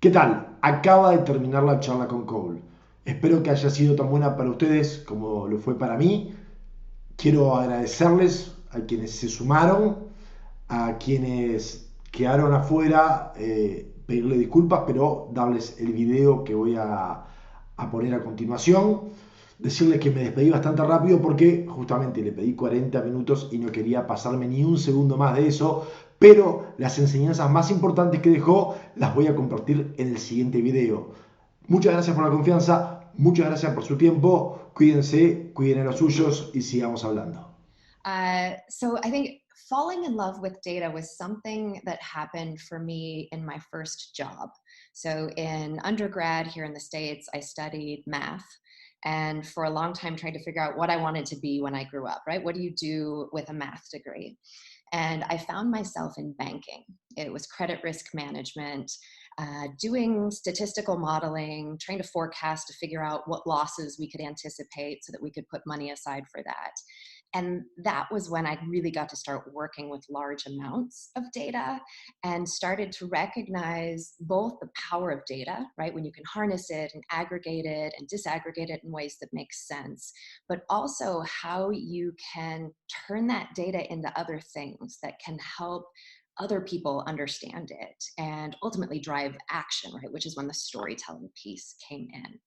¿Qué tal? Acaba de terminar la charla con Cole. Espero que haya sido tan buena para ustedes como lo fue para mí. Quiero agradecerles a quienes se sumaron, a quienes quedaron afuera, pedirle disculpas, pero darles el video que voy a poner a continuación. Decirles que me despedí bastante rápido porque justamente le pedí 40 minutos y no quería pasarme ni un segundo más de eso, pero las enseñanzas más importantes que dejó las voy a compartir en el siguiente video. Muchas gracias por la confianza, muchas gracias por su tiempo, cuídense, cuiden a los suyos y sigamos hablando. So I think falling in love with data was something that happened for me in my first job. So in undergrad here in the States, I studied math and for a long time tried to figure out what I wanted to be when I grew up, right? What do you do with a math degree? And I found myself in banking. It was credit risk management, doing statistical modeling, trying to forecast to figure out what losses we could anticipate so that we could put money aside for that. And that was when I really got to start working with large amounts of data and started to recognize both the power of data, right? When you can harness it and aggregate it and disaggregate it in ways that make sense, but also how you can turn that data into other things that can help other people understand it and ultimately drive action, right? Which is when the storytelling piece came in.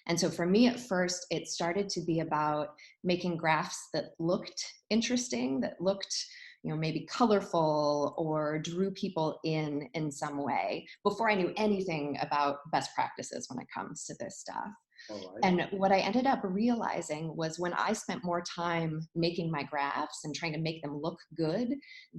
And so for me at first, it started to be about making graphs that looked interesting, that looked, maybe colorful or drew people in some way before I knew anything about best practices when it comes to this stuff. All right. And what I ended up realizing was when I spent more time making my graphs and trying to make them look good,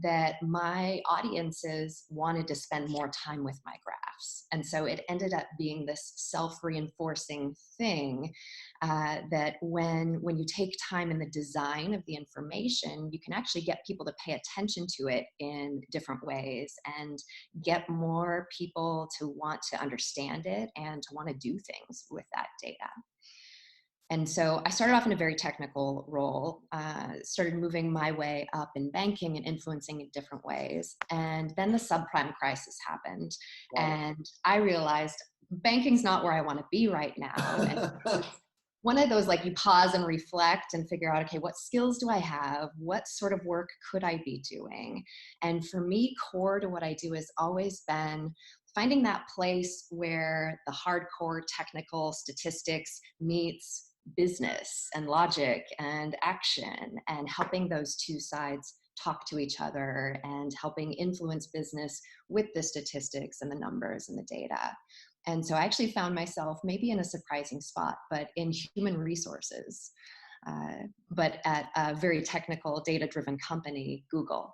that my audiences wanted to spend more time with my graphs. And so it ended up being this self-reinforcing thing that when you take time in the design of the information, you can actually get people to pay attention to it in different ways and get more people to want to understand it and to want to do things with that data. And so I started off in a very technical role, started moving my way up in banking and influencing in different ways. And then the subprime crisis happened. Wow. And I realized banking's not where I want to be right now. And it's one of those, like, you pause and reflect and figure out, okay, what skills do I have? What sort of work could I be doing? And for me, core to what I do has always been finding that place where the hardcore technical statistics meets business and logic and action, and helping those two sides talk to each other and helping influence business with the statistics and the numbers and the data. And so I actually found myself maybe in a surprising spot, but in human resources, but at a very technical, data-driven company, Google.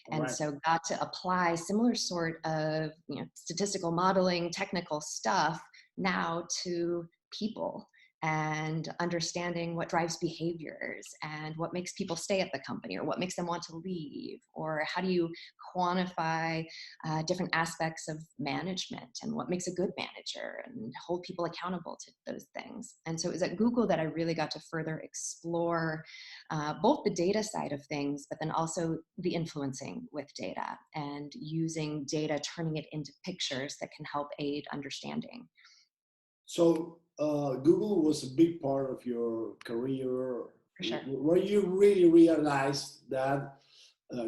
All And right. so got to apply similar sort of statistical modeling, technical stuff now to people and understanding what drives behaviors and what makes people stay at the company or what makes them want to leave, or how do you quantify different aspects of management and what makes a good manager and hold people accountable to those things. And so it was at Google that I really got to further explore both the data side of things, but then also the influencing with data and using data, turning it into pictures that can help aid understanding. So Google was a big part of your career, For sure. where you really realized that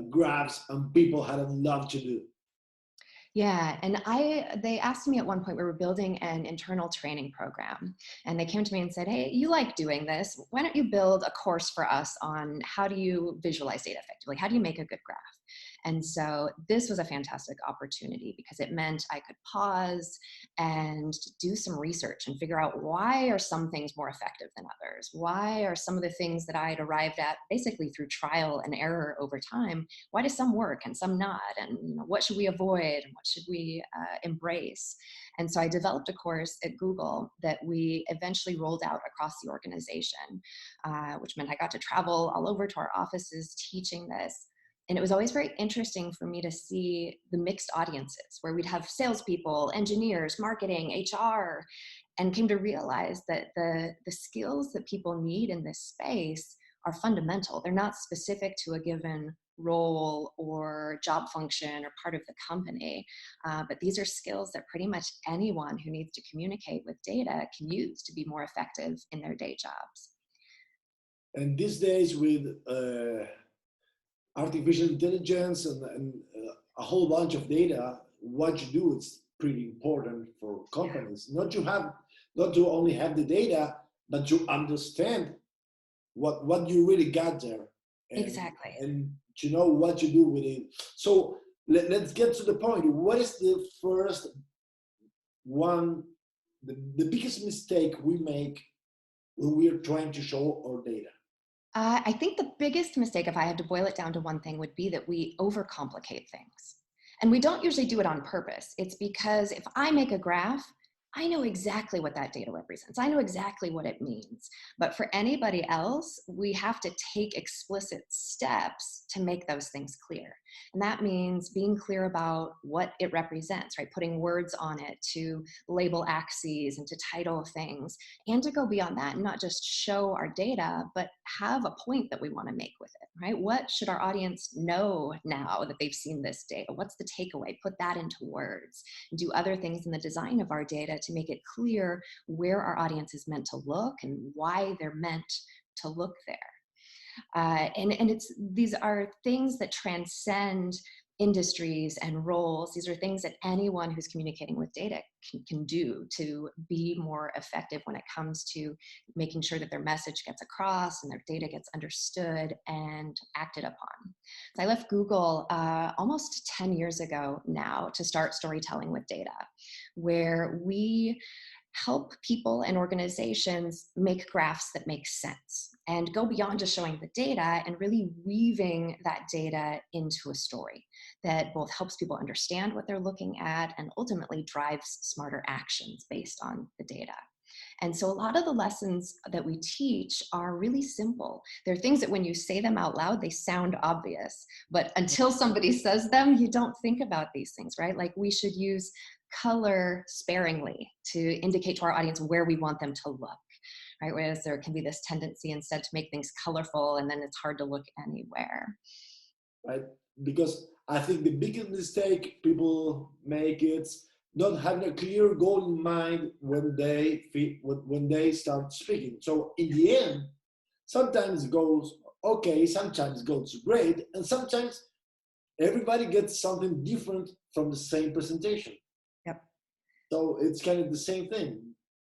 graphs and people had a lot to do. Yeah, and they asked me at one point, we were building an internal training program, and they came to me and said, "Hey, you like doing this. Why don't you build a course for us on how do you visualize data effectively? How do you make a good graph?" And so this was a fantastic opportunity because it meant I could pause and do some research and figure out, why are some things more effective than others? Why are some of the things that I had arrived at basically through trial and error over time, why do some work and some not? And what should we avoid and what should we embrace? And so I developed a course at Google that we eventually rolled out across the organization, which meant I got to travel all over to our offices teaching this. And it was always very interesting for me to see the mixed audiences where we'd have salespeople, engineers, marketing, HR, and came to realize that the skills that people need in this space are fundamental. They're not specific to a given role or job function or part of the company. But these are skills that pretty much anyone who needs to communicate with data can use to be more effective in their day jobs. And these days with artificial intelligence and a whole bunch of data, what you do is pretty important for companies. Not to only have the data, but to understand what you really got there. Exactly. And to know what to do with it. So let's get to the point. What is the first one, the biggest mistake we make when we are trying to show our data? I think the biggest mistake, if I had to boil it down to one thing, would be that we overcomplicate things. And we don't usually do it on purpose. It's because if I make a graph, I know exactly what that data represents. I know exactly what it means. But for anybody else, we have to take explicit steps to make those things clear. And that means being clear about what it represents, right? Putting words on it to label axes and to title things, and to go beyond that and not just show our data, but have a point that we want to make with it, right? What should our audience know now that they've seen this data? What's the takeaway? Put that into words. Do other things in the design of our data to make it clear where our audience is meant to look and why they're meant to look there. And these are things that transcend industries and roles. These are things that anyone who's communicating with data can do to be more effective when it comes to making sure that their message gets across and their data gets understood and acted upon. So I left Google almost 10 years ago now to start storytelling with data, where we help people and organizations make graphs that make sense and go beyond just showing the data and really weaving that data into a story that both helps people understand what they're looking at and ultimately drives smarter actions based on the data. And so a lot of the lessons that we teach are really simple. They're things that when you say them out loud, they sound obvious, but until somebody says them, you don't think about these things, right? Like we should use color sparingly to indicate to our audience where we want them to look, right? Whereas there can be this tendency instead to make things colorful and then it's hard to look anywhere. Right? Because I think the biggest mistake people make is not having a clear goal in mind when they start speaking. So in the end, sometimes it goes okay, sometimes it goes great, and sometimes everybody gets something different from the same presentation. Yep. So it's kind of the same thing.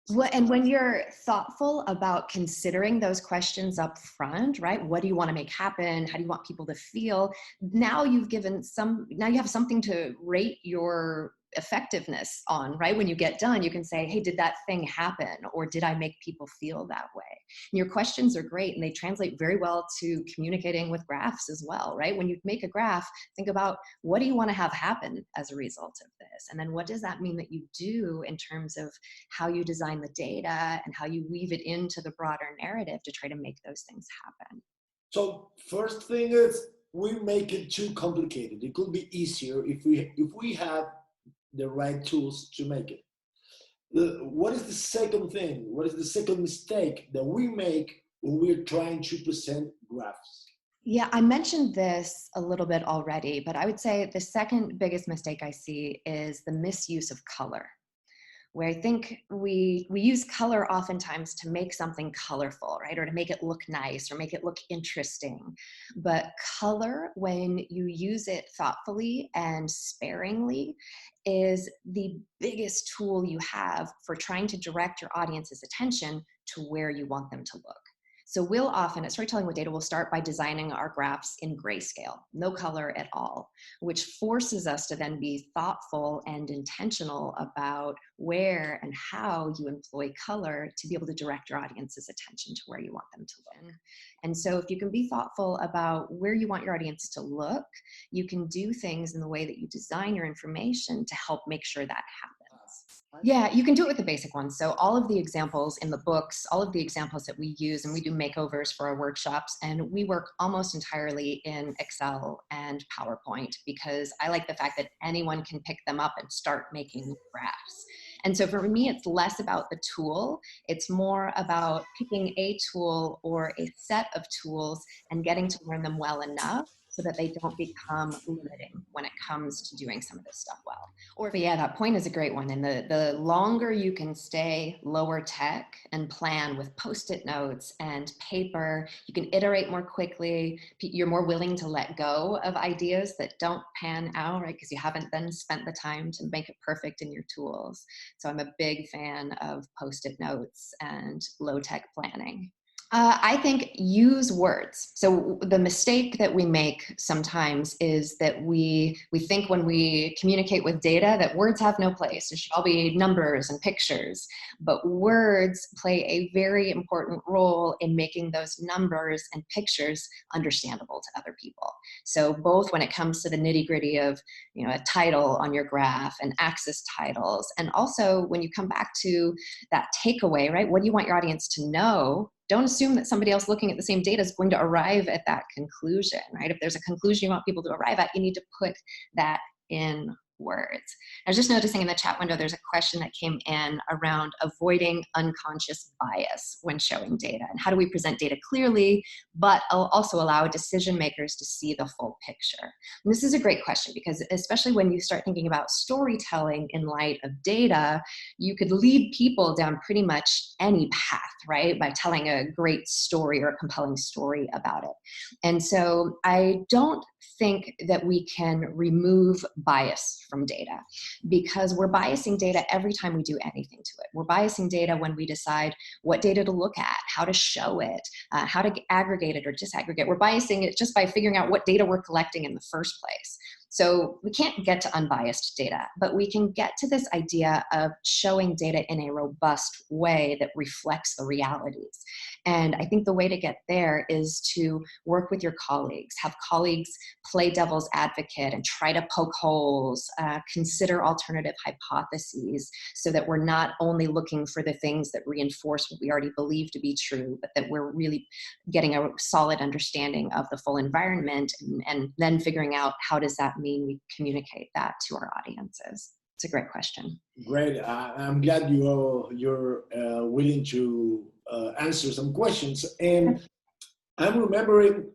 Well, and when you're thoughtful about considering those questions up front, right? What do you want to make happen? How do you want people to feel? Now you have something to rate your effectiveness on, right? When you get done, you can say, hey, did that thing happen? Or did I make people feel that way? And your questions are great and they translate very well to communicating with graphs as well, right? When you make a graph, think about what do you want to have happen as a result of this? And then what does that mean that you do in terms of how you design the data and how you weave it into the broader narrative to try to make those things happen? So first thing is we make it too complicated. It could be easier if we have the right tools to make it. What is the second thing? What is the second mistake that we make when we're trying to present graphs? Yeah, I mentioned this a little bit already, but I would say the second biggest mistake I see is the misuse of color, where I think we use color oftentimes to make something colorful, right? Or to make it look nice or make it look interesting. But color, when you use it thoughtfully and sparingly, is the biggest tool you have for trying to direct your audience's attention to where you want them to look. So we'll often, at Storytelling with Data, we'll start by designing our graphs in grayscale, no color at all, which forces us to then be thoughtful and intentional about where and how you employ color to be able to direct your audience's attention to where you want them to look. And so if you can be thoughtful about where you want your audience to look, you can do things in the way that you design your information to help make sure that happens. Yeah, you can do it with the basic ones. So all of the examples in the books, all of the examples that we use, and we do makeovers for our workshops, and we work almost entirely in Excel and PowerPoint because I like the fact that anyone can pick them up and start making graphs. And so for me, it's less about the tool. It's more about picking a tool or a set of tools and getting to learn them well enough so that they don't become limiting when it comes to doing some of this stuff well. But yeah, that point is a great one. And the longer you can stay lower tech and plan with Post-it notes and paper, you can iterate more quickly. You're more willing to let go of ideas that don't pan out, right? Because you haven't then spent the time to make it perfect in your tools. So I'm a big fan of Post-it notes and low-tech planning. I think use words. So the mistake that we make sometimes is that we think when we communicate with data that words have no place. It should all be numbers and pictures. But words play a very important role in making those numbers and pictures understandable to other people. So both when it comes to the nitty-gritty of, you know, a title on your graph and axis titles, and also when you come back to that takeaway, right? What do you want your audience to know? Don't assume that somebody else looking at the same data is going to arrive at that conclusion, right? If there's a conclusion you want people to arrive at, you need to put that in words. I was just noticing in the chat window, there's a question that came in around avoiding unconscious bias when showing data. And how do we present data clearly, but also allow decision makers to see the full picture? And this is a great question because especially when you start thinking about storytelling in light of data, you could lead people down pretty much any path, right? By telling a great story or a compelling story about it. And so I don't think that we can remove bias from data because we're biasing data every time we do anything to it. We're biasing data when we decide what data to look at, how to show it, how to aggregate it or disaggregate. We're biasing it just by figuring out what data we're collecting in the first place. So we can't get to unbiased data, but we can get to this idea of showing data in a robust way that reflects the realities. And I think the way to get there is to work with your colleagues, have colleagues play devil's advocate and try to poke holes, consider alternative hypotheses so that we're not only looking for the things that reinforce what we already believe to be true, but that we're really getting a solid understanding of the full environment and then figuring out how does that mean we communicate that to our audiences. It's a great question. Great. I'm glad you're willing to answer some questions. And I'm remembering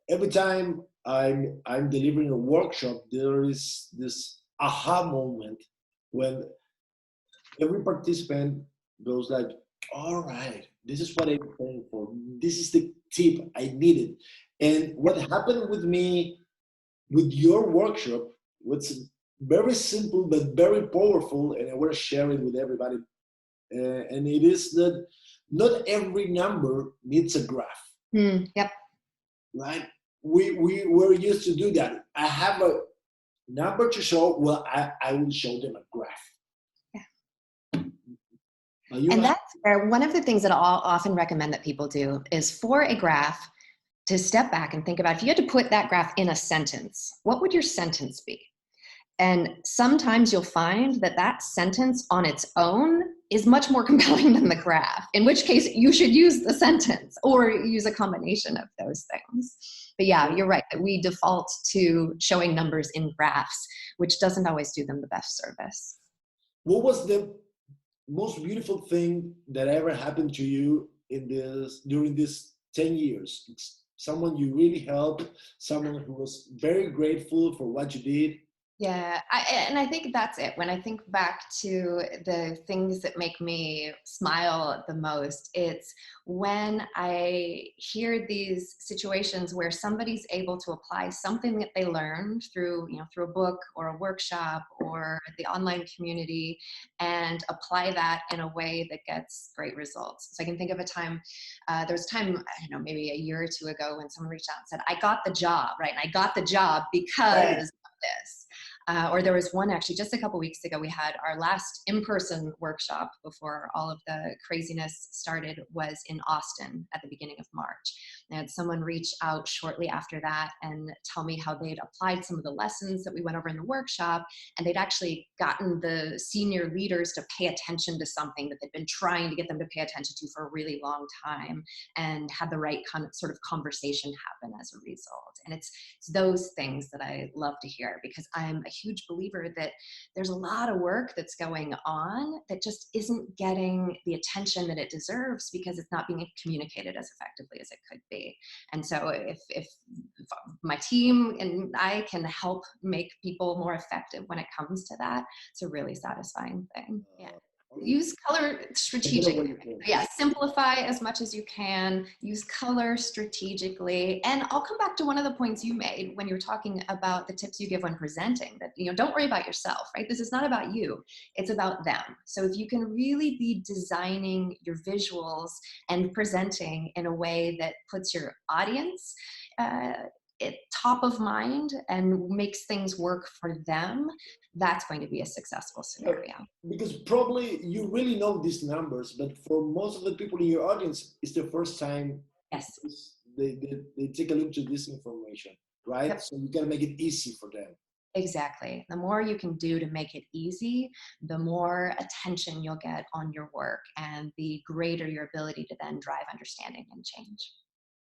every time I'm delivering a workshop, there is this aha moment when every participant goes like, all right, this is what I'm paying for. This is the tip I needed. And what happened with me with your workshop was very simple but very powerful, and I want to share it with everybody. And it is that not every number needs a graph. Yep. Right? We were used to do that. I have a number to show. Well, I will show them a graph. And that's where one of the things that I'll often recommend that people do is for a graph to step back and think about if you had to put that graph in a sentence, what would your sentence be? And sometimes you'll find that that sentence on its own is much more compelling than the graph, in which case you should use the sentence or use a combination of those things. But yeah, you're right that we default to showing numbers in graphs, which doesn't always do them the best service. What was the most beautiful thing that ever happened to you during this 10 years? It's someone you really helped, someone who was very grateful for what you did. Yeah, and I think that's it. When I think back to the things that make me smile the most, it's when I hear these situations where somebody's able to apply something that they learned through a book or a workshop or the online community and apply that in a way that gets great results. So I can think of a time, there was a time, I don't know, maybe a year or two ago when someone reached out and said, I got the job, right? And I got the job because of this. Or there was one actually just a couple weeks ago, we had our last in-person workshop before all of the craziness started was in Austin at the beginning of March. I had someone reach out shortly after that and tell me how they'd applied some of the lessons that we went over in the workshop, and they'd actually gotten the senior leaders to pay attention to something that they'd been trying to get them to pay attention to for a really long time, and had the right sort of conversation happen as a result. And it's those things that I love to hear, because I'm a huge believer that there's a lot of work that's going on that just isn't getting the attention that it deserves because it's not being communicated as effectively as it could be. And so if my team and I can help make people more effective when it comes to that, it's a really satisfying thing. Yeah. Use color strategically. Yeah, simplify as much as you can. Use color strategically. And I'll come back to one of the points you made when you were talking about the tips you give when presenting, that, you know, don't worry about yourself, right? This is not about you. It's about them. So if you can really be designing your visuals and presenting in a way that puts your audience top of mind and makes things work for them, that's going to be a successful scenario. Because probably you really know these numbers, but for most of the people in your audience, it's the first time yes. they take a look to this information, right? Yep. So you gotta make it easy for them. Exactly. The more you can do to make it easy, the more attention you'll get on your work and the greater your ability to then drive understanding and change.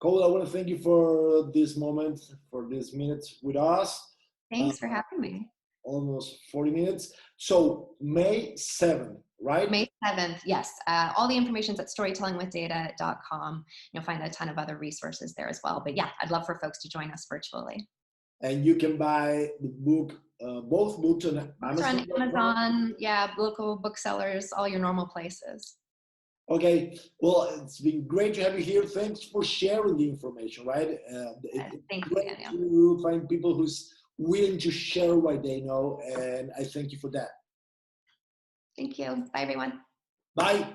Cole, I want to thank you for this moment, for this minute with us. Thanks for having me. Almost 40 minutes. So May 7th, right? May 7th, yes. All the information is at storytellingwithdata.com. You'll find a ton of other resources there as well. But yeah, I'd love for folks to join us virtually. And you can buy the book, both books on Amazon. Amazon, yeah, local booksellers, all your normal places. Okay, well, it's been great to have you here. Thanks for sharing the information, right? Thank you, Daniel. To find people who's willing to share what they know, and I thank you for that. Thank you. Bye, everyone. Bye.